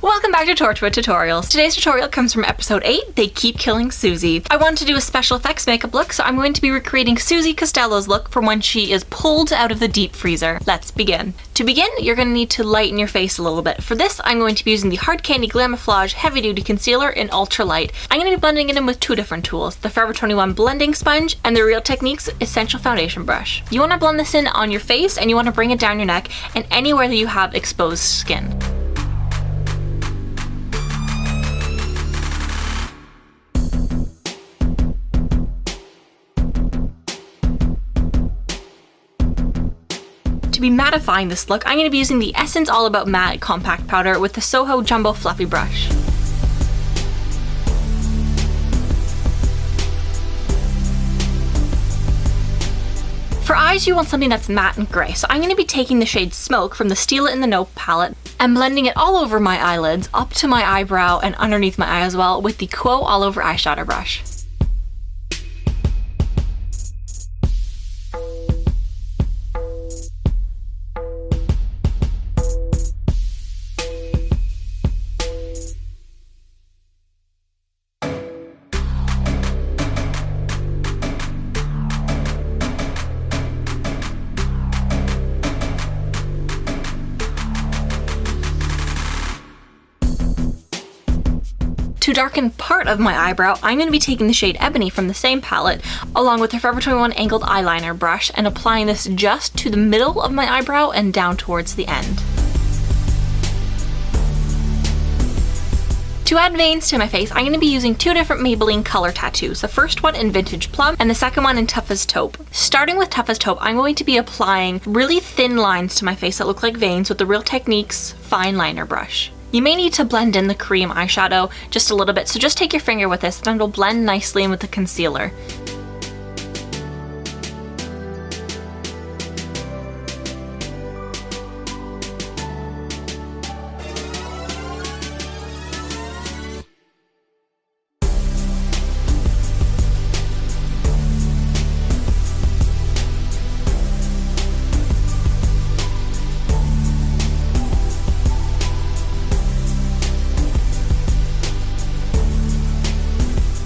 Welcome back to Torchwood Tutorials. Today's tutorial comes from episode 8, They Keep Killing Suzie. I wanted to do a special effects makeup look, so I'm going to be recreating Suzie Costello's look from when she is pulled out of the deep freezer. Let's begin. To begin, you're going to need to lighten your face a little bit. For this, I'm going to be using the Hard Candy Glamoflauge Heavy Duty Concealer in Ultra Light. I'm going to be blending it in with two different tools, the Forever 21 Blending Sponge and the Real Techniques Essential Foundation Brush. You want to blend this in on your face and you want to bring it down your neck and anywhere that you have exposed skin. To be mattifying this look, I'm going to be using the Essence All About Matte Compact Powder with the Soho Jumbo Fluffy Brush. For eyes, you want something that's matte and grey, so I'm going to be taking the shade Smoke from the Stile in the Taupe palette and blending it all over my eyelids, up to my eyebrow and underneath my eye as well with the Quo All Over Eyeshadow Brush. To darken part of my eyebrow, I'm going to be taking the shade Ebony from the same palette, along with the Forever 21 Angled Eyeliner brush, and applying this just to the middle of my eyebrow and down towards the end. To add veins to my face, I'm going to be using two different Maybelline color tattoos, the first one in Vintage Plum and the second one in Tough as Taupe. Starting with Tough as Taupe, I'm going to be applying really thin lines to my face that look like veins with the Real Techniques Fine Liner brush. You may need to blend in the cream eyeshadow just a little bit, so just take your finger with this and it'll blend nicely in with the concealer.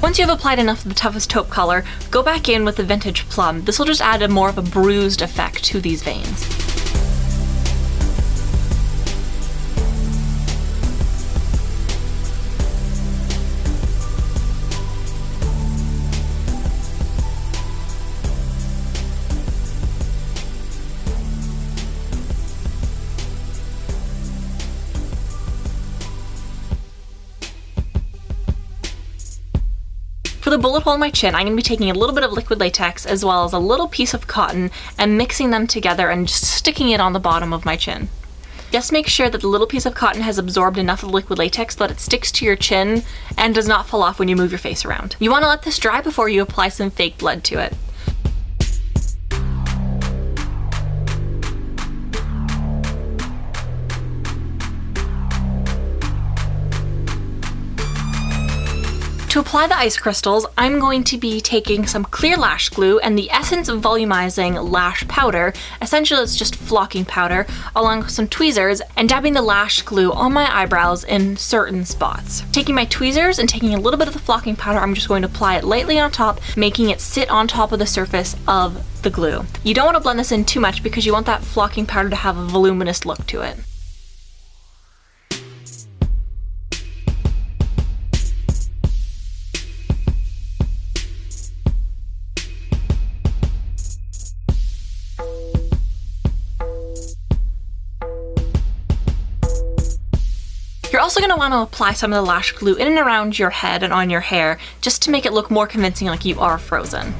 Once you have applied enough of the Toughest Taupe color, go back in with the Vintage Plum. This will just add more of a bruised effect to these veins. For the bullet hole in my chin, I'm going to be taking a little bit of liquid latex as well as a little piece of cotton and mixing them together and just sticking it on the bottom of my chin. Just make sure that the little piece of cotton has absorbed enough of the liquid latex so that it sticks to your chin and does not fall off when you move your face around. You want to let this dry before you apply some fake blood to it. To apply the ice crystals, I'm going to be taking some clear lash glue and the Essence Volumizing Lash Powder, essentially it's just flocking powder, along with some tweezers, and dabbing the lash glue on my eyebrows in certain spots. Taking my tweezers and taking a little bit of the flocking powder, I'm just going to apply it lightly on top, making it sit on top of the surface of the glue. You don't want to blend this in too much because you want that flocking powder to have a voluminous look to it. You're also going to want to apply some of the lash glue in and around your head and on your hair just to make it look more convincing like you are frozen.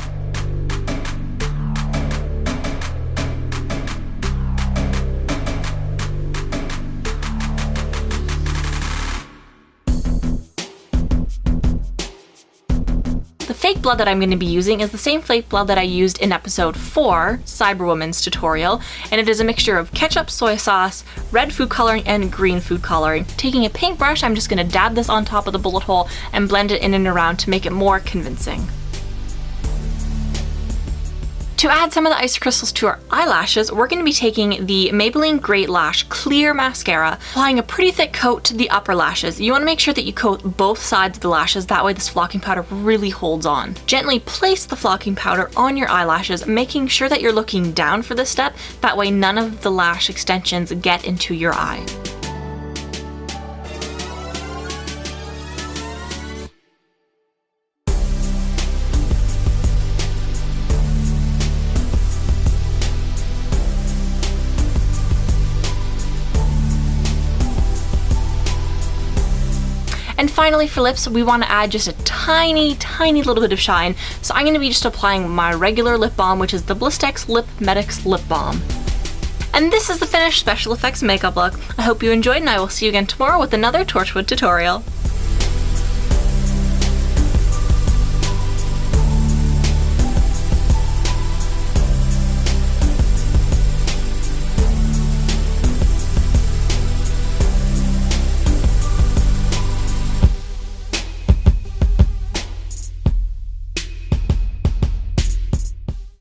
The fake blood that I'm going to be using is the same fake blood that I used in episode 4, Cyberwoman's tutorial, and it is a mixture of ketchup, soy sauce, red food coloring, and green food coloring. Taking a pink brush, I'm just going to dab this on top of the bullet hole and blend it in and around to make it more convincing. To add some of the ice crystals to our eyelashes, we're going to be taking the Maybelline Great Lash Clear Mascara, applying a pretty thick coat to the upper lashes. You want to make sure that you coat both sides of the lashes, that way this flocking powder really holds on. Gently place the flocking powder on your eyelashes, making sure that you're looking down for this step, that way none of the lash extensions get into your eye. And finally for lips, we want to add just a tiny little bit of shine. So I'm going to be just applying my regular lip balm, which is the Blistex Lip Medix Lip Balm. And this is the finished special effects makeup look. I hope you enjoyed, and I will see you again tomorrow with another Torchwood tutorial.